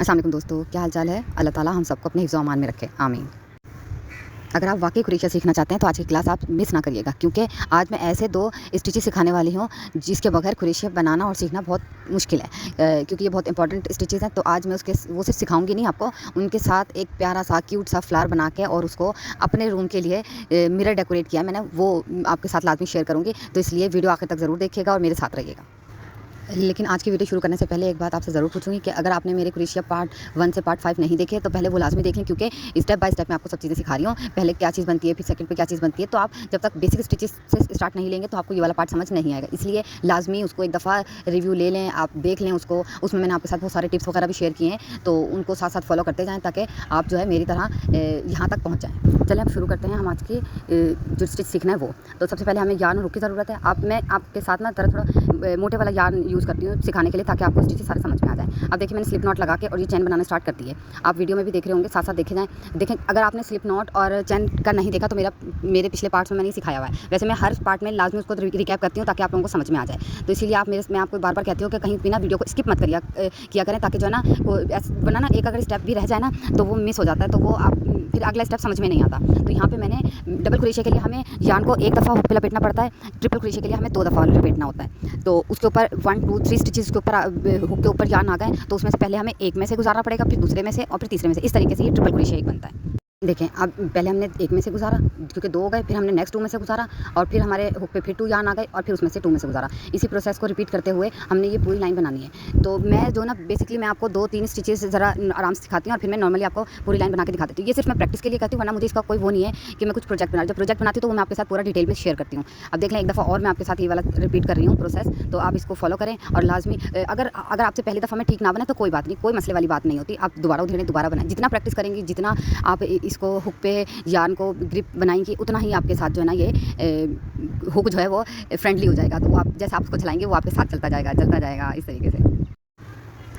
अस्सलाम वालेकुम दोस्तों, क्या हाल चाल है। अल्लाह ताला हम सबको अपने हिफ्ज़ व अमान में रखे, आमीन। अगर आप वाकई क्रोशिया सीखना चाहते हैं तो आज की क्लास आप मिस ना करिएगा, क्योंकि आज मैं ऐसे 2 स्टिचेस सिखाने वाली हूँ जिसके बगैर क्रोशिया बनाना और सीखना बहुत मुश्किल है, क्योंकि ये बहुत इंपॉर्टेंट स्टिचेस हैं। तो आज मैं वो सिर्फ सिखाऊंगी नहीं आपको, उनके साथ एक प्यारा सा क्यूट सा फ्लावर बना के और उसको अपने रूम के लिए मिरर डेकोरेट किया है मैंने, वो आपके साथ लाजमी शेयर करूँगी। तो इसलिए वीडियो आखिर तक ज़रूर देखिएगा और मेरे साथ रहिएगा। लेकिन आज की वीडियो शुरू करने से पहले एक बात आपसे ज़रूर पूछूंगी कि अगर आपने मेरे क्रोशिया पार्ट 1 से पार्ट 5 नहीं देखे तो पहले वो लाजमी देख लें, क्योंकि स्टेप बाय स्टेप मैं आपको सब चीज़ें सिखा रही हूँ। पहले क्या चीज़ बनती है, फिर सेकंड पे क्या चीज़ बनती है। तो आप जब तक बेसिक स्टिचेस से स्टार्ट नहीं लेंगे तो आपको ये वाला पार्ट समझ नहीं आएगा। इसलिए लाजमी उसको एक दफ़ा रिव्यू ले लें, आप देख लें उसको। उसमें मैंने आपके साथ बहुत सारे टिप्स वगैरह भी शेयर किए हैं, तो उनको साथ साथ फॉलो करते जाएँ ताकि आप जो है मेरी तरह यहाँ तक पहुँच जाएँ। चलिए अब शुरू करते हैं हम आज की जो स्टिच सीखना है वो। तो सबसे पहले हमें यार्न और हुक की ज़रूरत है। मैं आपके साथ ना थोड़ा मोटे वाला यार्न यूज़ करती हूँ सिखाने के लिए, ताकि आपको स्टिचेस सारे समझ में आ जाए। अब देखिए मैंने स्लिप नॉट लगा के और ये चैन बनाना स्टार्ट कर दी है। आप वीडियो में भी देख रहे होंगे, साथ साथ देखे जाएँ। देखें, अगर आपने स्लिप नॉट और चैन का नहीं देखा तो मेरे पिछले पार्ट्स में मैंने सिखाया हुआ है। वैसे मैं हर पार्ट में लाजमी उसको रिकैप करती हूँ ताकि आप लोगों को समझ में आ जाए। तो इसीलिए मैं आपको बार बार कहती हूँ कि कहीं भी ना वीडियो को स्किप मत किया करें, ताकि जो है ना वरना ना एक अगर स्टेप भी रह जाए ना तो वो मिस हो जाता है, तो वो आप फिर अगला स्टेप समझ में नहीं आता। तो यहाँ पे मैंने डबल क्रोशिया के लिए हमें यार्न को एक दफ़ा हुक पे लपेटना पड़ता है, ट्रिपल क्रोशिया के लिए हमें 2 दफ़ा लपेटना होता है। तो उसके ऊपर 1 2 3 स्टिचेस के ऊपर हुक के ऊपर यार्न आ गए तो उसमें से पहले हमें एक में से गुजारना पड़ेगा, फिर दूसरे में से और फिर तीसरे में से। इस तरीके से ये ट्रिपल क्रोशिया एक बनता है। देखें, अब पहले हमने एक में से गुजारा क्योंकि 2 हो गए, फिर हमने नेक्स्ट 2 में से गुजारा और फिर हमारे हुक पे फिर 2 यार्न आ गए और फिर उसमें से 2 में से गुजारा। इसी प्रोसेस को रिपीट करते हुए हमने ये पूरी लाइन बनानी है। तो मैं जो ना बेसिकली मैं आपको 2-3 स्टिचेस ज़रा आराम से सिखाती हूँ और फिर मैं नॉर्मली आपको पूरी लाइन बना के दिखा देती हूँ। ये सिर्फ मैं प्रैक्टिस के लिए कहती हूँ, वरना मुझे इसका कोई वो नहीं है कि मैं कुछ प्रोजेक्ट बना। जब प्रोजेक्ट बनाती हूँ तो वो मैं आपके साथ पूरा डिटेल में शेयर करती हूँ। अब देख लें, एक दफ़ा और मैं आपके साथ ये वाला रिपीट कर रही हूँ प्रोसेस, तो आप इसको फॉलो करें। और लाजमी अगर आपसे पहली दफ़ा में ठीक ना बने तो कोई बात नहीं, कोई मसले वाली बात नहीं होती। आप दोबारा उधेड़ें, दोबारा बनाएं। जितना प्रैक्टिस करेंगी, जितना आप इसको हुक पे यार्न को ग्रिप बनाएंगी, उतना ही आपके साथ जो है ना ये हुक जो है वो फ्रेंडली हो जाएगा। तो वो आप जैसे आप उसको चलाएंगे वो आपके साथ चलता जाएगा इस तरीके से।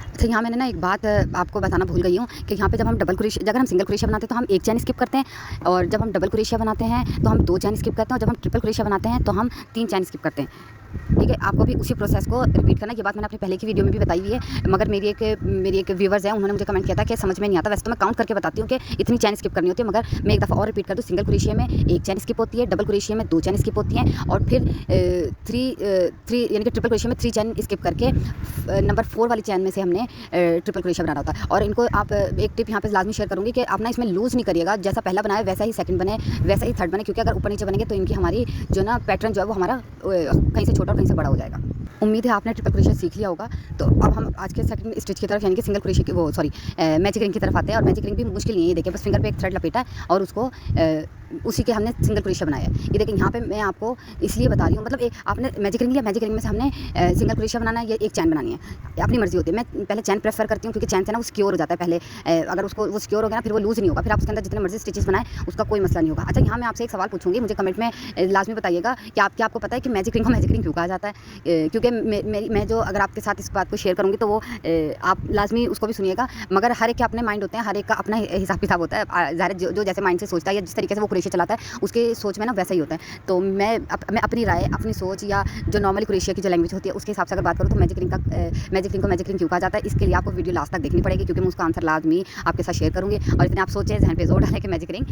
अच्छा, यहाँ मैंने ना एक बात आपको बताना भूल गई हूँ कि यहाँ पे जब हम डबल क्रोशिया, अगर हम सिंगल क्रोशिया बनाते हैं तो हम एक चैन स्किप करते हैं, और जब हम डबल क्रोशिया बनाते हैं तो हम 2 चैन स्किप करते हैं, और जब हम ट्रिपल क्रोशिया बनाते हैं तो हम 3 चैन स्किप करते हैं। ठीक है, आपको भी उसी प्रोसेस को रिपीट करना। ये बात मैंने अपनी पहले की वीडियो में भी बताई हुई है, मगर मेरी एक व्यूवर्स है, उन्होंने मुझे कमेंट किया था कि समझ में नहीं आता। वैसे तो मैं काउंट करके बताती हूँ कि इतनी चैन स्किप करनी होती है, मगर मैं एक दफ़ा और रिपीट कर दूँ। सिंगल क्रोशिया में 1 चैन स्किप होती है, डबल क्रोशिया में 2 चैन स्किप होती हैं, और फिर 3 यानी कि ट्रिपल क्रोशिया में 3 चैन स्किप करके नंबर 4 वाली चैन में से हमने ट्रिपल क्रोशिया बनाना होता है। और इनको आप एक टिप यहाँ पे लाजमी शेयर करूँगी कि आप ना इसमें लूज़ नहीं करिएगा। जैसा पहला बनाया वैसा ही सेकंड बने, वैसा ही थर्ड बने, क्योंकि अगर ऊपर नीचे बनेंगे तो इनकी हमारी जो ना पैटर्न जो है वो हमारा कहीं से छोटा और कहीं से बड़ा हो जाएगा। उम्मीद है आपने ट्रिपल क्रोशिया सीख लिया होगा। तो अब हम आज के सेकंड स्टिच की तरफ, यानी कि सिंगल क्रोशिया की मैजिक रिंग की तरफ आते हैं। और मैजिक रिंग भी मुश्किल नहीं है। ये देखिए, बस फिंगर पे एक थ्रेड लपेटा है और उसको उसी के हमने सिंगल क्रोशिया बनाया है। ये देखिए, यहाँ पे मैं आपको इसलिए बता रही हूँ, मतलब आपने मैजिक रिंग लिया, मैजिक रिंग में से हमने सिंगल क्रोशिया बनाना है या एक चैन बनानी है, अपनी मर्जी होती है। मैं पहले चैन प्रेफर करती हूँ, क्योंकि चैन से ना वो सिक्योर हो जाता है पहले। अगर उसको वो सिक्योर हो गया ना, फिर वो लूज़ नहीं होगा, फिर आप उसके अंदर जितने मर्जी स्टिचेस बनाए उसका कोई मसला नहीं होगा। अच्छा, यहाँ मैं आपसे एक सवाल पूछूंगी, मुझे कमेंट में लाजमी बताइएगा कि आपको पता है कि मैजिक रिंग को मैजिक रिंग क्यों कहा जाता है। क्योंकि मैं जो अगर आपके साथ इस बात को शेयर करूँगी तो वो आप लाजमी उसको भी सुनिएगा, मगर हर एक के अपने माइंड होते हैं, हर एक का अपना हिसाब किताब होता है। ज़ाहिर जो जैसे माइंड से सोचता है या जिस तरीके से वो क्रोशिया चलाता है उसके सोच में ना वैसा ही होता है। तो मैं अपनी राय, अपनी सोच, या जो नॉर्मली क्रोशिया की जो लैंग्वेज होती है उसके हिसाब से अगर बात करूँ तो मैजिक रिंग को मैजिक रिंग क्यों कहा जाता है, इसके लिए आपको वीडियो लास्ट तक देखनी पड़ेगी, क्योंकि मैं उसका आंसर लाजमी आपके साथ शेयर करूँगी। और इतने आप सोचें, जहन पे जोर डालें कि मैजिक रिंग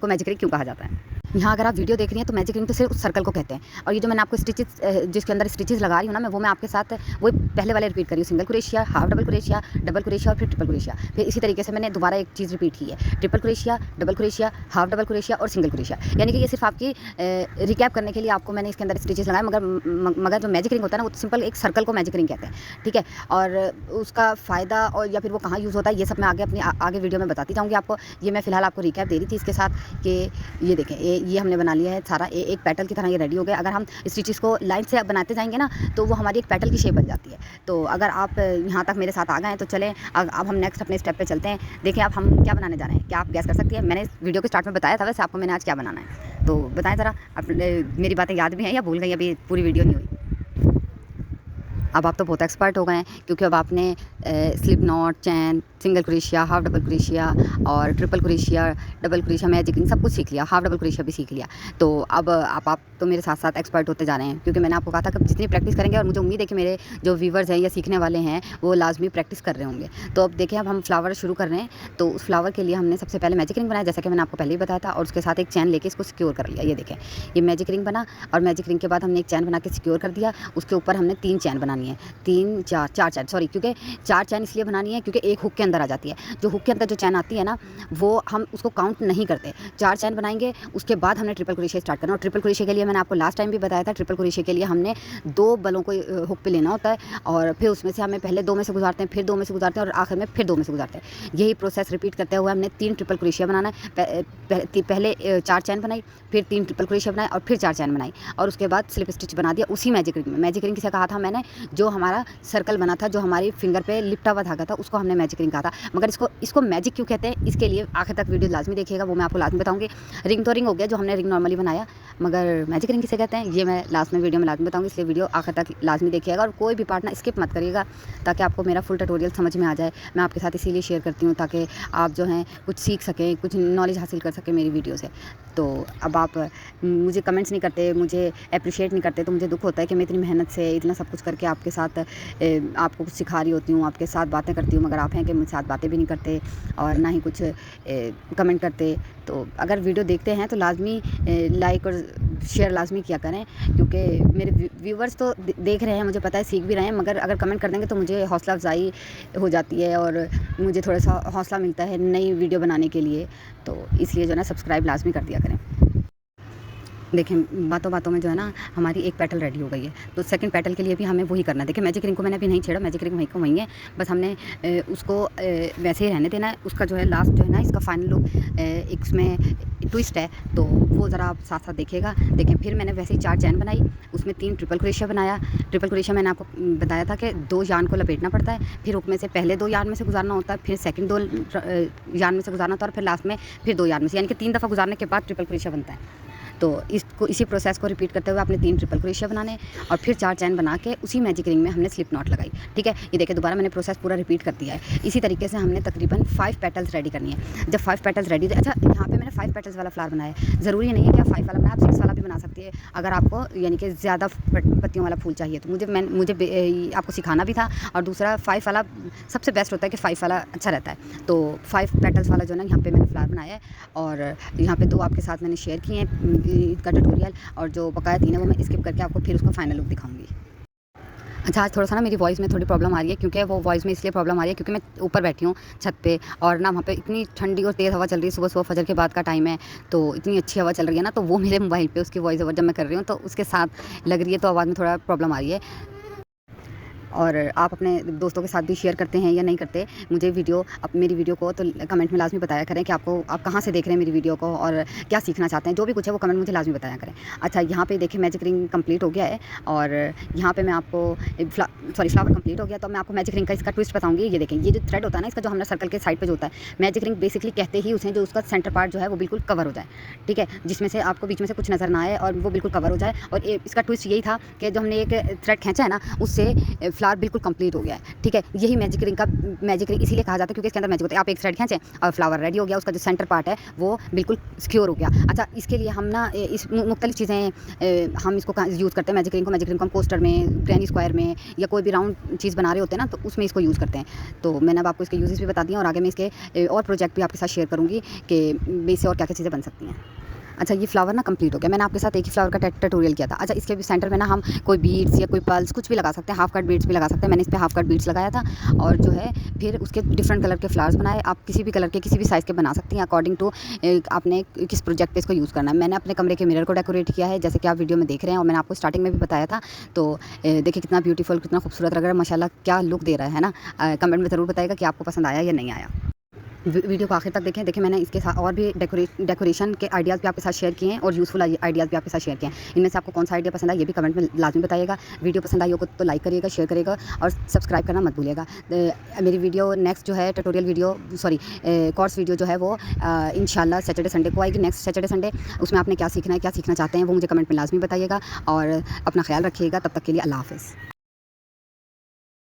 को मैजिक रिंग क्यों कहा जाता है। यहाँ अगर आप वीडियो देख रही हैं तो मैजिक रिंग तो सिर्फ उस सर्कल को कहते हैं। और ये जो मैंने आपको स्टिचेस जिसके अंदर स्टिचेस लगा रही हूँ ना, मैं आपके साथ वो पहले वाले रिपीट करी हूँ। Single crochet, half double crochet, double crochet और फिर ट्रिपल क्रोशिया। फिर इसी तरीके से मैंने दोबारा एक चीज़ रिपीट की है, triple crochet, double crochet, half double crochet और सिंगल क्रोशिया। यानी कि ये सिर्फ आपकी रिकैप करने के लिए आपको मैंने इसके अंदर स्टिचेस लगाए। मगर जो मैजिक रिंग होता है ना, वो सिंपल एक सर्कल को मैजिक रिंग कहते हैं। ठीक है, और उसका फ़ायदा और या फिर वो कहाँ यूज़ होता है, ये सब मैं आगे वीडियो में बताती जाऊँगी आपको। ये मैं फ़िलहाल आपको रिकैप दे रही थी इसके साथ कि ये देखें, ये हमने बना लिया है सारा एक पेटल की तरह ये रेडी हो गया। अगर हम स्टिचेस को लाइन से बनाते जाएंगे ना तो वो हमारी एक पेटल की शेप बन जाती है। तो अगर आप यहाँ तक मेरे साथ आ गए हैं तो चलें अब हम नेक्स्ट अपने स्टेप पे चलते हैं। देखिए, अब हम क्या बनाने जा रहे हैं, क्या आप गैस कर सकती हैं। मैंने इस वीडियो के स्टार्ट में बताया था, वैसे आपको मैंने आज क्या बनाना है तो बताएं ज़रा। मेरी बातें याद भी हैं या भूल गई, अभी पूरी वीडियो नहीं हुई। अब आप तो बहुत एक्सपर्ट हो गए हैं, क्योंकि अब आपने slip knot, chain, single crochet, half double crochet और triple crochet, double crochet, magic, सब कुछ सीख लिया, हाफ डबल क्रोशिया भी सीख लिया। तो अब आप तो मेरे साथ साथ एक्सपर्ट होते जा रहे हैं, क्योंकि मैंने आपको कहा था कि जितनी प्रैक्टिस करेंगे, और मुझे उम्मीद है कि मेरे जो व्यूवर्स हैं या सीखने वाले हैं वो लाजमी प्रैक्टिस कर रहे होंगे। तो अब देखिए, अब हम फ्लावर शुरू कर रहे हैं। तो उस फ्लावर के लिए हमने सबसे पहले मैजिक रिंग बनाया, जैसा कि मैंने आपको पहले ही बताया था, और उसके साथ एक चैन लेके इसको सिक्योर कर लिया। ये देखें, ये मैजिक रिंग बना, और मैजिक रिंग के बाद हमने एक चैन बना के सिक्योर कर दिया। उसके ऊपर हमने 3 चैन बनानी है, 3 4 चैन, सॉरी, क्योंकि 4 चैन इसलिए बनानी है क्योंकि एक हुक के अंदर आ जाती है। जो हुक के अंदर जो चैन आती है ना, वो हम उसको काउंट नहीं करते। 4 चैन बनाएंगे, उसके बाद हमने ट्रिपल क्रोशिया स्टार्ट करना। और ट्रिपल क्रोशिया के लिए मैंने आपको लास्ट टाइम भी बताया था, ट्रिपल क्रोशिया के लिए हमने 2 बलों को हुक पे लेना होता है, और फिर उसमें से हमें पहले 2 में से गुजारते हैं, फिर 2 में से गुजारते हैं, और आखिर में फिर 2 में से गुजारते हैं। यही प्रोसेस रिपीट करते हुए हमने 3 ट्रिपल क्रोशिया बनाना है। पहले 4 चैन बनाई, फिर 3 ट्रिपल क्रोशिया बनाए, और फिर 4 चैन बनाई, और उसके बाद स्लिप स्टिच बना दिया उसी मैजिक रिंग में। मैजिक रिंग से कहा था मैंने, जो हमारा सर्कल बना था, जो हमारी फिंगर पे लिपटा हुआ धागा था, उसको हमने मैजिक रिंग कहा था। मगर इसको मैजिक क्यों कहते हैं, इसके लिए आखिर तक वीडियो लाजमी देखिएगा, वो मैं आपको लाजमी बताऊंगी। रिंग तो रिंग हो गया जो हमने रिंग नॉर्मली बनाया, मगर मैजिक रिंग किसे कहते हैं ये मैं लास्ट में वीडियो में लाजमी बताऊंगी, इसलिए वीडियो आखिर तक लाजमी देखिएगा, और कोई भी पार्ट ना स्किप मत करिएगा, ताकि आपको मेरा फुल ट्यूटोरियल समझ में आ जाए। मैं आपके साथ इसीलिए शेयर करती हूँ, ताकि आप जो हैं कुछ सीख सकें, कुछ नॉलेज हासिल कर सकें मेरी वीडियो से। तो अब आप मुझे कमेंट्स नहीं करते, मुझे अप्रिशिएट नहीं करते, तो मुझे दुख होता है कि मैं इतनी मेहनत से इतना सब कुछ करके आपके साथ आपको कुछ सिखा रही होती हूँ, आपके साथ बातें करती हूँ, मगर आप हैं कि मुझे साथ बातें भी नहीं करते और ना ही कुछ कमेंट करते। तो अगर वीडियो देखते हैं तो लाजमी लाइक और शेयर लाजमी किया करें, क्योंकि मेरे व्यूवर्स तो देख रहे हैं, मुझे पता है सीख भी रहे हैं, मगर अगर कमेंट कर देंगे तो मुझे हौसला अफजाई हो जाती है, और मुझे थोड़ा सा हौसला मिलता है नई वीडियो बनाने के लिए। तो इसलिए जो है ना, सब्सक्राइब लाजमी कर दिया करें। देखिए, बातों बातों में जो है ना, हमारी एक पेटल रेडी हो गई है, तो सेकंड पेटल के लिए भी हमें वही करना है। देखिए, मैजिक रिंग को मैंने अभी नहीं छेड़ा, मैजिक रिंग वहीं को वहीं है, बस हमने उसको वैसे ही रहने देना है। उसका जो है लास्ट जो है ना, इसका फाइनल लुक इसमें ट्विस्ट है, तो वो ज़रा आप साथ साथ देखिएगा। देखिए, फिर मैंने वैसे ही 4 चैन बनाई, उसमें 3 ट्रिपल क्रोशिया बनाया। ट्रिपल क्रोशिया मैंने आपको बताया था कि 2 यार्न को लपेटना पड़ता है, फिर हुक में से पहले 2 यार्न में से गुजारना होता है, फिर सेकंड 2 यार्न में से गुजारना होता है, और फिर लास्ट में फिर 2 यार्न में से, यानी कि 3 दफ़ा गुजारने के बाद ट्रिपल क्रोशिया बनता है। तो इसी प्रोसेस को रिपीट करते हुए आपने 3 ट्रिपल क्रोशिया बनाने, और फिर 4 चैन बना के उसी मैजिक रिंग में हमने स्लिप नॉट लगाई। ठीक है, ये देखिए, दोबारा मैंने प्रोसेस पूरा रिपीट कर दिया है। इसी तरीके से हमने तकरीबन 5 पेटल्स रेडी करनी है। जब 5 पेटल्स रेडी, अच्छा, यहाँ पे मैंने 5 पेटल्स वाला फ्लावर बनाया है। ज़रूरी नहीं है कि आप 5 वाला बनाए, आप 6 वाला भी बना सकती है, अगर आपको यानी कि ज़्यादा पत्तियों वाला फूल चाहिए तो। मुझे आपको सिखाना भी था, और दूसरा 5 वाला सबसे बेस्ट होता है कि 5 वाला अच्छा रहता है। तो 5 पेटल्स वाला जो है ना, यहाँ पे मैंने फ्लावर बनाया है, और यहाँ पे 2 आपके साथ मैंने शेयर किए हैं इसका ट्यूटोरियल, और जो बकाया 3 है वो मैं स्किप करके आपको फिर उसका फाइनल लुक दिखाऊंगी। अच्छा, आज थोड़ा सा ना मेरी वॉइस में थोड़ी प्रॉब्लम आ रही है, क्योंकि वो वॉइस में इसलिए प्रॉब्लम आ रही है क्योंकि मैं ऊपर बैठी हूँ छत पे, और ना वहाँ पे इतनी ठंडी और तेज़ हवा चल रही है। सुबह सुबह फजर के बाद का टाइम है, तो इतनी अच्छी हवा चल रही है ना, तो वो मेरे मोबाइल पे उसकी वॉइस ओवर जब मैं कर रही हूँ तो उसके साथ लग रही है, तो आवाज़ में थोड़ा प्रॉब्लम आ रही है। और आप अपने दोस्तों के साथ भी शेयर करते हैं या नहीं करते, मुझे मेरी वीडियो को तो कमेंट में लाजमी बताया करें कि आप कहाँ से देख रहे हैं मेरी वीडियो को, और क्या सीखना चाहते हैं। जो भी कुछ है वो कमेंट मुझे लाजमी बताया करें। अच्छा, यहाँ पे देखिए, मैजिक रिंग कंप्लीट हो गया है, और यहाँ पे मैं आपको फ्लावर कंप्लीट हो गया, तो मैं आपको मैजिक रिंग का इसका ट्विस्ट बताऊँगी। ये देखें, ये जो थ्रेड होता है ना, इसका जो हमारा सर्कल के साइड पर जो होता है, मैजिक रिंग बेसिकली कहते ही उसे जो उसका सेंटर पार्ट जो है वो बिल्कुल कवर हो जाए। ठीक है, जिसमें से आपको बीच में से कुछ नज़र ना आए, और वो बिल्कुल कवर हो जाए। और इसका ट्विस्ट यही था कि जो हमने एक थ्रेड खींचा है ना, उससे फ्लावर बिल्कुल कंप्लीट हो गया है। ठीक है, यही मैजिक रिंग इसीलिए कहा जाता है क्योंकि इसके अंदर मैजिक होता है। आप एक थ्रेड खींचें और फ्लावर रेडी हो गया, उसका जो सेंटर पार्ट है वो बिल्कुल सिक्योर हो गया। अच्छा, इसके लिए हम ना इस मुख्तलिफ चीज़ें हम इसको यूज़ करते हैं। मैजिक रिंग को हम कोस्टर में, ग्रैनी स्क्वायर में, या कोई भी राउंड चीज़ बना रहे होते हैं ना, तो उसमें इसको यूज़ करते हैं। तो मैंने अब आपको इसके यूजेस भी बता दिए, और आगे मैं इसके और प्रोजेक्ट भी आपके साथ शेयर करूँगी कि इससे और क्या क्या चीज़ें बन सकती हैं। अच्छा, ये फ्लावर ना कंप्लीट हो गया, मैंने आपके साथ एक ही फ्लावर का ट्यूटोरियल किया था। अच्छा, इसके भी सेंटर में ना हम कोई बीड्स या कोई पल्स कुछ भी लगा सकते हैं, हाफ कट बीड्स भी लगा सकते हैं। मैंने इस पे हाफ कट बीड्स लगाया था, और जो है फिर उसके डिफरेंट कलर के फ्लावर्स बनाए। आप किसी भी कलर के, किसी भी साइज़ के बना सकती हैं, अकॉर्डिंग टू आपने किस प्रोजेक्ट पे इसको यूज़ करना है। मैंने अपने कमरे के मिरर को डेकोरेट किया है, जैसे कि आप वीडियो में देख रहे हैं, और मैंने आपको स्टार्टिंग में भी बताया था। तो देखिए, कितना ब्यूटीफुल, कितना खूबसूरत लग रहा है, माशाल्लाह, क्या लुक दे रहा है ना। कमेंट में ज़रूर बताइएगा कि आपको पसंद आया या नहीं आया। वीडियो को आखिर तक देखें। देखिए, मैंने इसके साथ और भी डेकोरेशन के आइडियाज़ भी आपके साथ शेयर किए हैं, और यूज़फुल आइडियाज़ भी आपके साथ शेयर किए हैं। इनमें से आपको कौन सा आइडिया पसंद आया ये भी कमेंट में लाजमी बताइएगा। वीडियो पसंद आई हो तो लाइक करिएगा, शेयर करिएगा, और सब्सक्राइब करना मत भूलिएगा। मेरी वीडियो नेक्स्ट जो है ट्यूटोरियल वीडियो, कोर्स वीडियो जो है वो इंशाल्लाह सैटरडे संडे को आएगी, नेक्स्ट सैटरडे संडे। उसमें आपने क्या सीखना है, क्या सीखना चाहते हैं, वो मुझे कमेंट में लाजमी बताइएगा, और अपना ख्याल रखिएगा। तब तक के लिए अल्लाह हाफ़िज़।